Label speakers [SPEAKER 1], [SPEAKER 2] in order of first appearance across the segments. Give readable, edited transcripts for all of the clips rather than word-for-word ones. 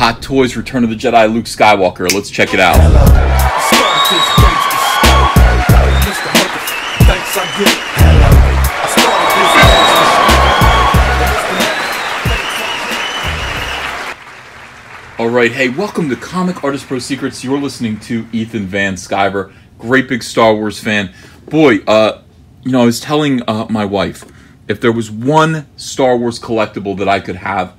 [SPEAKER 1] Hot Toys Return of the Jedi Luke Skywalker. Let's check it out. Alright, hey, welcome to Comic Artist Pro Secrets. You're listening to Ethan Van Sciver. Great big Star Wars fan. Boy, I was telling my wife, if there was one Star Wars collectible that I could have,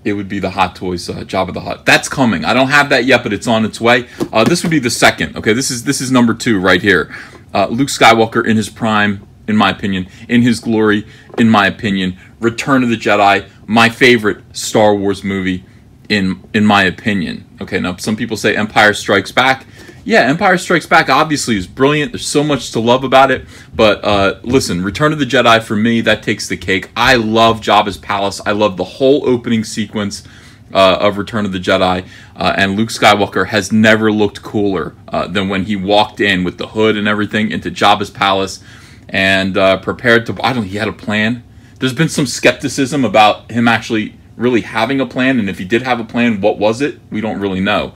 [SPEAKER 1] it would be the Hot Toys Jabba the Hutt. That's coming. I don't have that yet, but it's on its way. This would be the second. Okay, this is number 2 right here. Luke Skywalker in his prime, in my opinion, in his glory, in my opinion. Return of the Jedi, my favorite Star Wars movie, in my opinion. Okay, now some people say Empire Strikes Back. Yeah, Empire Strikes Back obviously is brilliant. There's so much to love about it. But listen, Return of the Jedi, for me, that takes the cake. I love Jabba's palace. I love the whole opening sequence of Return of the Jedi. And Luke Skywalker has never looked cooler than when he walked in with the hood and everything into Jabba's palace and prepared to... I don't know, he had a plan. There's been some skepticism about him actually really having a plan. And if he did have a plan, what was it? We don't really know.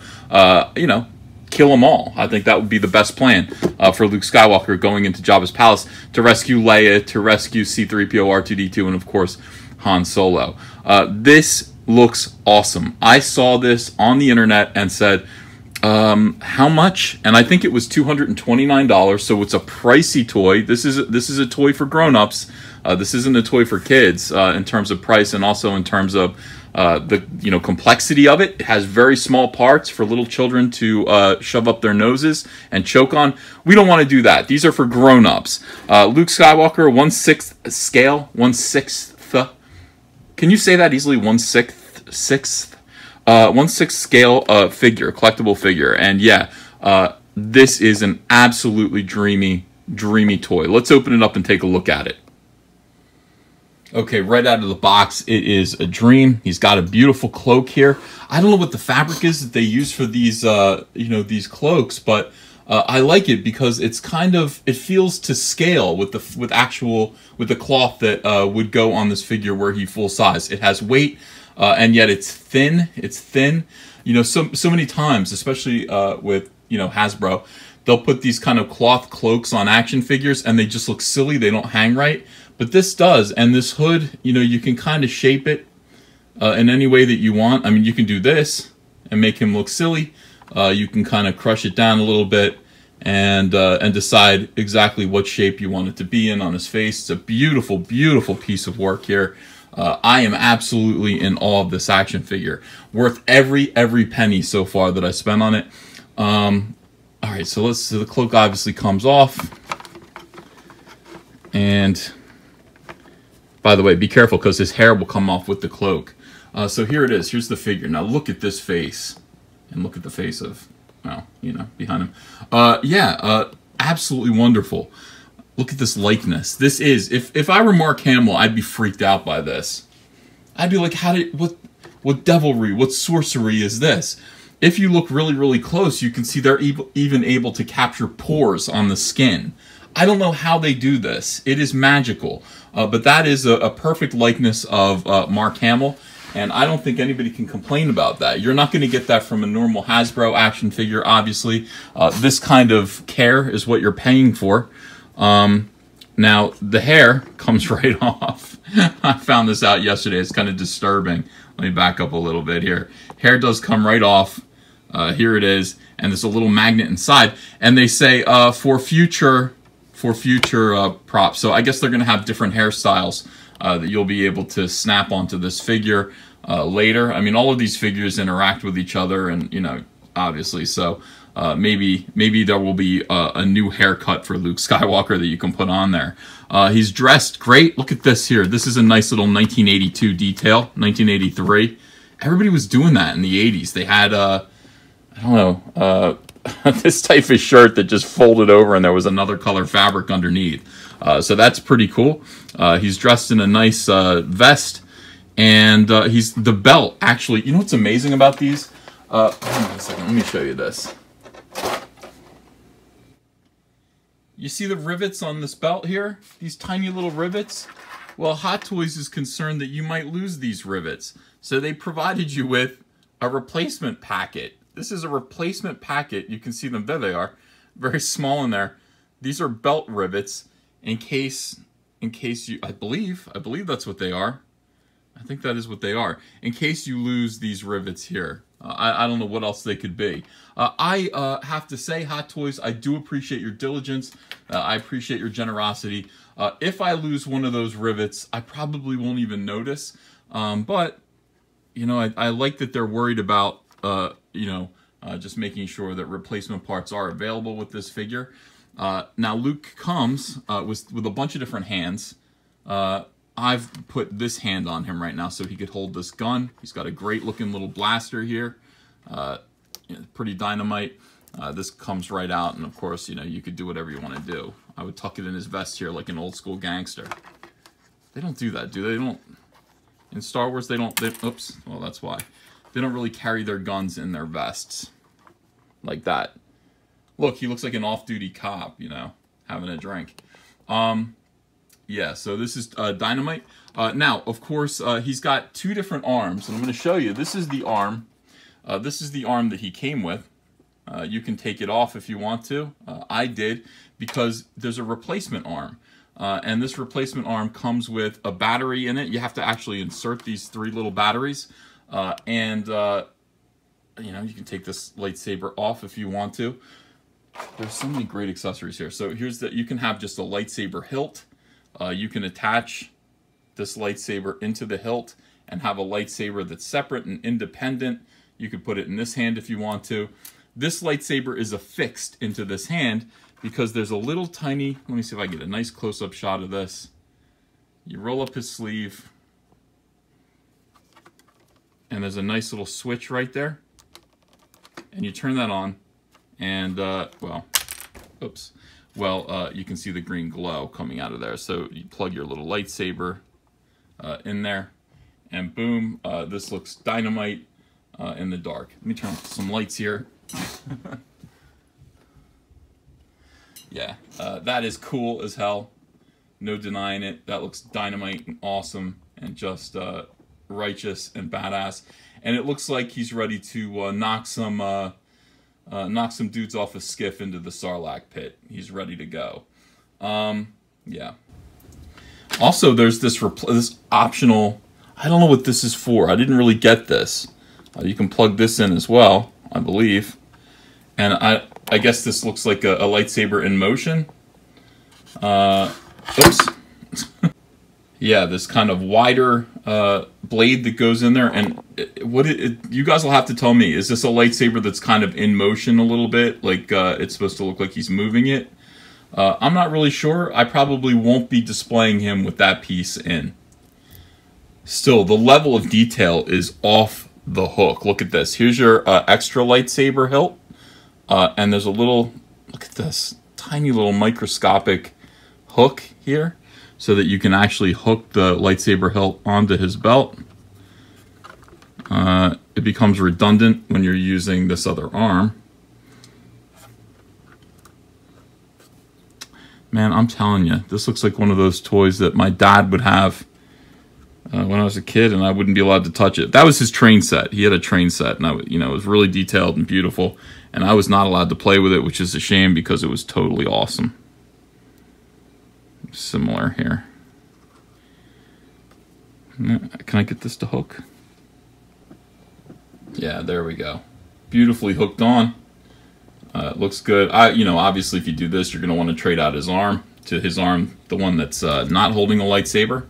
[SPEAKER 1] Kill them all. I think that would be the best plan for Luke Skywalker going into Jabba's palace to rescue Leia, to rescue C-3PO, R2-D2, and of course Han Solo. This looks awesome. I saw this on the internet and said, how much? And I think it was $229. So it's a pricey toy. This is a toy for grown-ups. This isn't a toy for kids in terms of price and also in terms of the complexity of it. It has very small parts for little children to shove up their noses and choke on. We don't want to do that. These are for grown-ups. Luke Skywalker, 1/6 scale, 1/6. Can you say that easily? 1/6, 1/6 scale figure, collectible figure. And yeah, this is an absolutely dreamy toy. Let's open it up and take a look at it. Okay, right out of the box, it is a dream. He's got a beautiful cloak here. I don't know what the fabric is that they use for these, these cloaks, but I like it because it's it feels to scale with the cloth that would go on this figure were he full size. It has weight, and yet it's thin. It's thin. So many times, especially with Hasbro, they'll put these kind of cloth cloaks on action figures, and they just look silly. They don't hang right. But this does, and this hood, you can kind of shape it in any way that you want. I mean, you can do this and make him look silly. You can kind of crush it down a little bit and decide exactly what shape you want it to be in on his face. It's a beautiful, beautiful piece of work here. I am absolutely in awe of this action figure. Worth every penny so far that I spent on it. All right, so the cloak obviously comes off. And... by the way, be careful because his hair will come off with the cloak. So here it is. Here's the figure. Now look at this face. And look at the face of, well, behind him. Absolutely wonderful. Look at this likeness. This is, if I were Mark Hamill, I'd be freaked out by this. I'd be like, what devilry, what sorcery is this? If you look really, really close, you can see they're even able to capture pores on the skin. I don't know how they do this. It is magical. But that is a perfect likeness of Mark Hamill, and I don't think anybody can complain about that. You're not going to get that from a normal Hasbro action figure, obviously. This kind of care is what you're paying for. Now, the hair comes right off. I found this out yesterday. It's kind of disturbing. Let me back up a little bit here. Hair does come right off. Here it is, and there's a little magnet inside. And they say for future props. So I guess they're going to have different hairstyles that you'll be able to snap onto this figure later. I mean, all of these figures interact with each other, and obviously, so maybe there will be a new haircut for Luke Skywalker that you can put on there. He's dressed great. Look at this here. This is a nice little 1982 detail. 1983. Everybody was doing that in the 80s. They had I don't know. This type of shirt that just folded over and there was another color fabric underneath. So that's pretty cool. He's dressed in a nice vest, and the belt, actually, you know what's amazing about these? Hold on a second, let me show you this. You see the rivets on this belt here? These tiny little rivets? Well, Hot Toys is concerned that you might lose these rivets. So they provided you with a replacement packet. This is a replacement packet. You can see them. There they are. Very small in there. These are belt rivets in case you, I believe that's what they are. I think that is what they are. In case you lose these rivets here. I don't know what else they could be. I have to say, Hot Toys, I do appreciate your diligence. I appreciate your generosity. If I lose one of those rivets, I probably won't even notice. But, you know, I like that they're worried about, just making sure that replacement parts are available with this figure. Now, Luke comes with a bunch of different hands. I've put this hand on him right now so he could hold this gun. He's got a great looking little blaster here. Pretty dynamite. This comes right out, and of course, you know, you could do whatever you want to do. I would tuck it in his vest here like an old school gangster. They don't do that, do they? They don't. In Star Wars, oops, well, that's why. They don't really carry their guns in their vests like that. Look, he looks like an off-duty cop, you know, having a drink. Yeah, so this is Dynamite. Now, of course, he's got two different arms, and I'm going to show you. This is the arm. This is the arm that he came with. You can take it off if you want to. I did, because there's a replacement arm. And this replacement arm comes with a battery in it. You have to actually insert these 3 little batteries. You know, you can take this lightsaber off if you want to. There's so many great accessories here. So here's you can have just a lightsaber hilt. You can attach this lightsaber into the hilt and have a lightsaber that's separate and independent. You could put it in this hand if you want to. This lightsaber is affixed into this hand because there's a little tiny, let me see if I get a nice close-up shot of this. You roll up his sleeve, and there's a nice little switch right there. And you turn that on, and, well, oops. Well, you can see the green glow coming out of there. So you plug your little lightsaber in there, and boom, this looks dynamite in the dark. Let me turn on some lights here. Yeah, that is cool as hell. No denying it. That looks dynamite and awesome and just righteous and badass. And it looks like he's ready to knock some dudes off a skiff into the Sarlacc pit. He's ready to go. Yeah. Also, there's this optional, I don't know what this is for. I didn't really get this. You can plug this in as well, I believe. And I guess this looks like a lightsaber in motion. Oops. Yeah, this kind of wider blade that goes in there. And you guys will have to tell me, is this a lightsaber that's kind of in motion a little bit? Like it's supposed to look like he's moving it? I'm not really sure. I probably won't be displaying him with that piece in. Still, the level of detail is off the hook. Look at this. Here's your extra lightsaber hilt. And there's a little, look at this, tiny little microscopic hook here so that you can actually hook the lightsaber hilt onto his belt. It becomes redundant when you're using this other arm. Man, I'm telling you, this looks like one of those toys that my dad would have when I was a kid, and I wouldn't be allowed to touch it. That was his train set. He had a train set, and it was really detailed and beautiful, and I was not allowed to play with it, which is a shame because it was totally awesome. Similar here. Can I get this to hook? Yeah, there we go. Beautifully hooked on. It looks good. Obviously, if you do this, you're going to want to trade out his arm to his arm, the one that's not holding a lightsaber,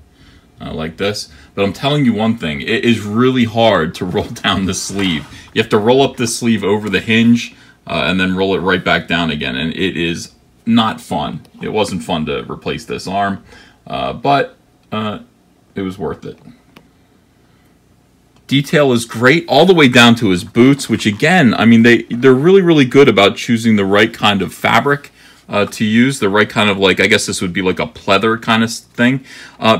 [SPEAKER 1] like this. But I'm telling you one thing, it is really hard to roll down the sleeve. You have to roll up this sleeve over the hinge and then roll it right back down again, and it is not fun. It wasn't fun to replace this arm, but it was worth it. Detail is great all the way down to his boots, which again, I mean, they're really, really good about choosing the right kind of fabric to use, the right kind of, like, I guess this would be like a pleather kind of thing,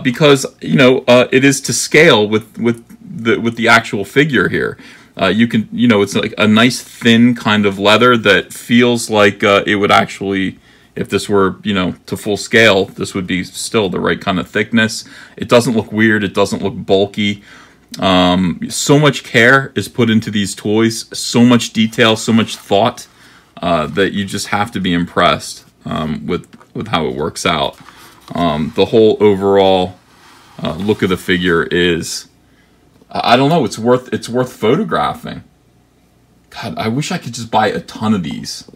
[SPEAKER 1] because, it is to scale with the actual figure here. You can, it's like a nice thin kind of leather that feels like it would actually, if this were, to full scale, this would be still the right kind of thickness. It doesn't look weird. It doesn't look bulky. So much care is put into these toys, so much detail, so much thought, that you just have to be impressed with how it works out. The whole overall look of the figure is, I don't know, it's worth photographing. God, I wish I could just buy a ton of these.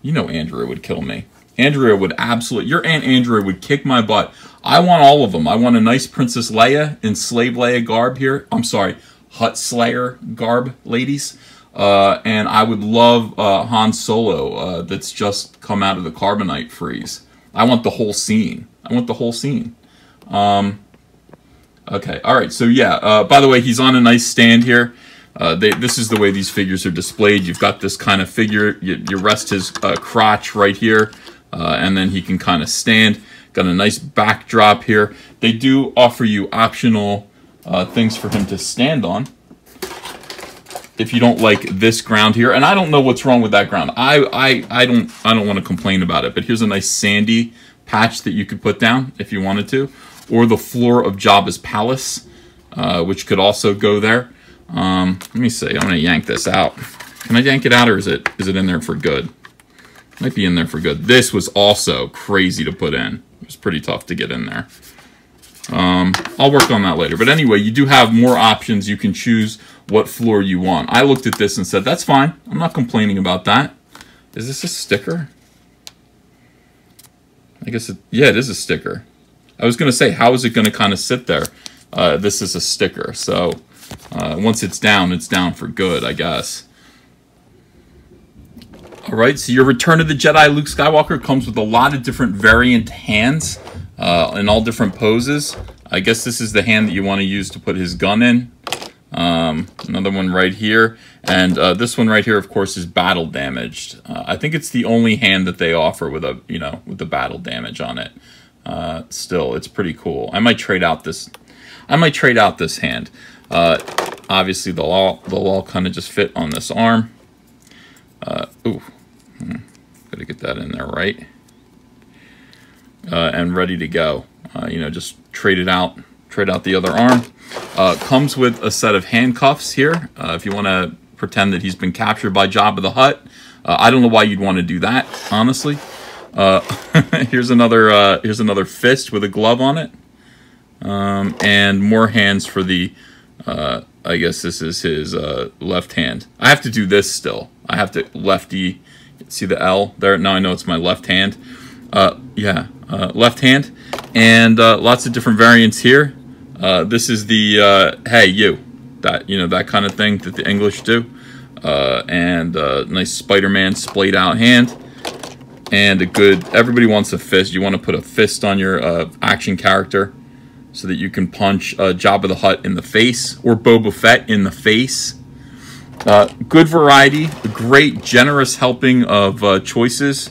[SPEAKER 1] You know Andrea would kill me. Andrea would absolutely, your Aunt Andrea would kick my butt. I want all of them. I want a nice Princess Leia in Slave Leia garb here. I'm sorry, Hut Slayer garb, ladies. And I would love Han Solo that's just come out of the carbonite freeze. I want the whole scene. I want the whole scene. Okay, all right, so yeah, by the way, he's on a nice stand here. This is the way these figures are displayed. You've got this kind of figure. You rest his crotch right here, and then he can kind of stand. Got a nice backdrop here. They do offer you optional things for him to stand on if you don't like this ground here. And I don't know what's wrong with that ground. I don't want to complain about it. But here's a nice sandy patch that you could put down if you wanted to, or the floor of Jabba's palace, which could also go there. Let me see. I'm gonna yank this out. Can I yank it out, or is it in there for good? Might be in there for good. This was also crazy to put in. It was pretty tough to get in there. I'll work on that later. But anyway, you do have more options. You can choose what floor you want. I looked at this and said, that's fine. I'm not complaining about that. Is this a sticker? I guess yeah, it is a sticker. I was gonna say, how is it gonna kind of sit there? This is a sticker, so once it's down for good, I guess. All right, so your Return of the Jedi Luke Skywalker comes with a lot of different variant hands in all different poses. I guess this is the hand that you want to use to put his gun in. Another one right here, and this one right here, of course, is battle damaged. I think it's the only hand that they offer with a with the battle damage on it. Still, it's pretty cool. I might trade out this. Hand. Obviously, they'll all kind of just fit on this arm. Gotta get that in there right. And ready to go. Just trade out the other arm. Comes with a set of handcuffs here. If you want to pretend that he's been captured by Jabba the Hutt. I don't know why you'd want to do that, honestly. Here's another fist with a glove on it. And more hands for the, I guess this is his left hand. I have to do this still. I have to lefty, see the L there? Now I know it's my left hand. Left hand. And lots of different variants here. This is the, hey, you. That kind of thing that the English do. And nice Spider-Man splayed out hand. And everybody wants a fist. You want to put a fist on your action character, so that you can punch Jabba the Hutt in the face, or Boba Fett in the face. Good variety, a great generous helping of choices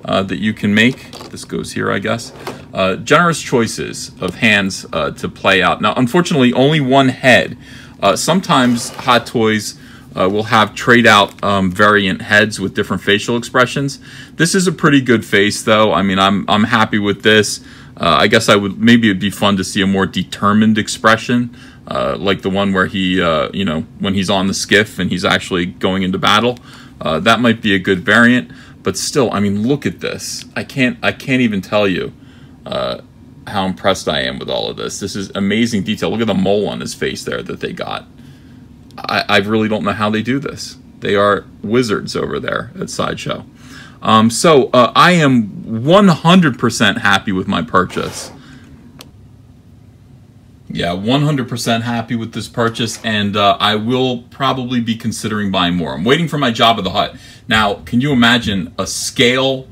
[SPEAKER 1] that you can make. This goes here, I guess. Generous choices of hands to play out. Now, unfortunately, only one head. Sometimes Hot Toys will have trade-out variant heads with different facial expressions. This is a pretty good face, though. I mean, I'm happy with this. I guess maybe it'd be fun to see a more determined expression, like the one where he, when he's on the skiff and he's actually going into battle. That might be a good variant, but still, I mean, look at this. I can't even tell you how impressed I am with all of this. This is amazing detail. Look at the mole on his face there that they got. I really don't know how they do this. They are wizards over there at Sideshow. So I am 100% happy with my purchase. Yeah, 100% happy with this purchase, and I will probably be considering buying more. I'm waiting for my Jabba the Hutt. Now, can you imagine a scale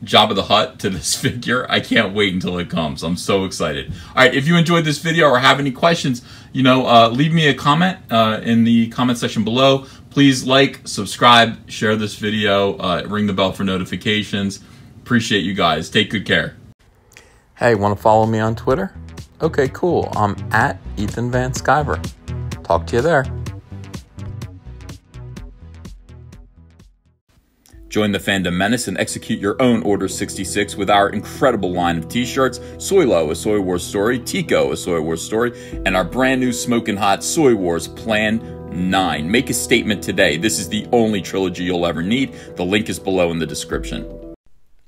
[SPEAKER 1] Jabba the Hutt to this figure? I can't wait until it comes. I'm so excited. All right, if you enjoyed this video or have any questions, leave me a comment in the comment section below. Please like, subscribe, share this video, ring the bell for notifications. Appreciate you guys. Take good care. Hey, want to follow me on Twitter? Okay, cool. I'm at Ethan Van Skyver. Talk to you there. Join the fandom menace and execute your own Order 66 with our incredible line of t-shirts, Soylo, a Soy Wars story, Tico, a Soy Wars story, and our brand new smoking hot Soy Wars Plan 9. Make a statement today. This is the only trilogy you'll ever need. The link is below in the description.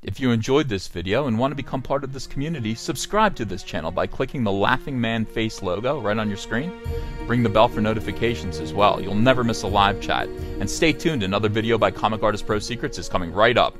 [SPEAKER 1] If you enjoyed this video and want to become part of this community, subscribe to this channel by clicking the laughing man face logo right on your screen. Ring the bell for notifications as well. You'll never miss a live chat. And stay tuned, another video by Comic Artist Pro Secrets is coming right up.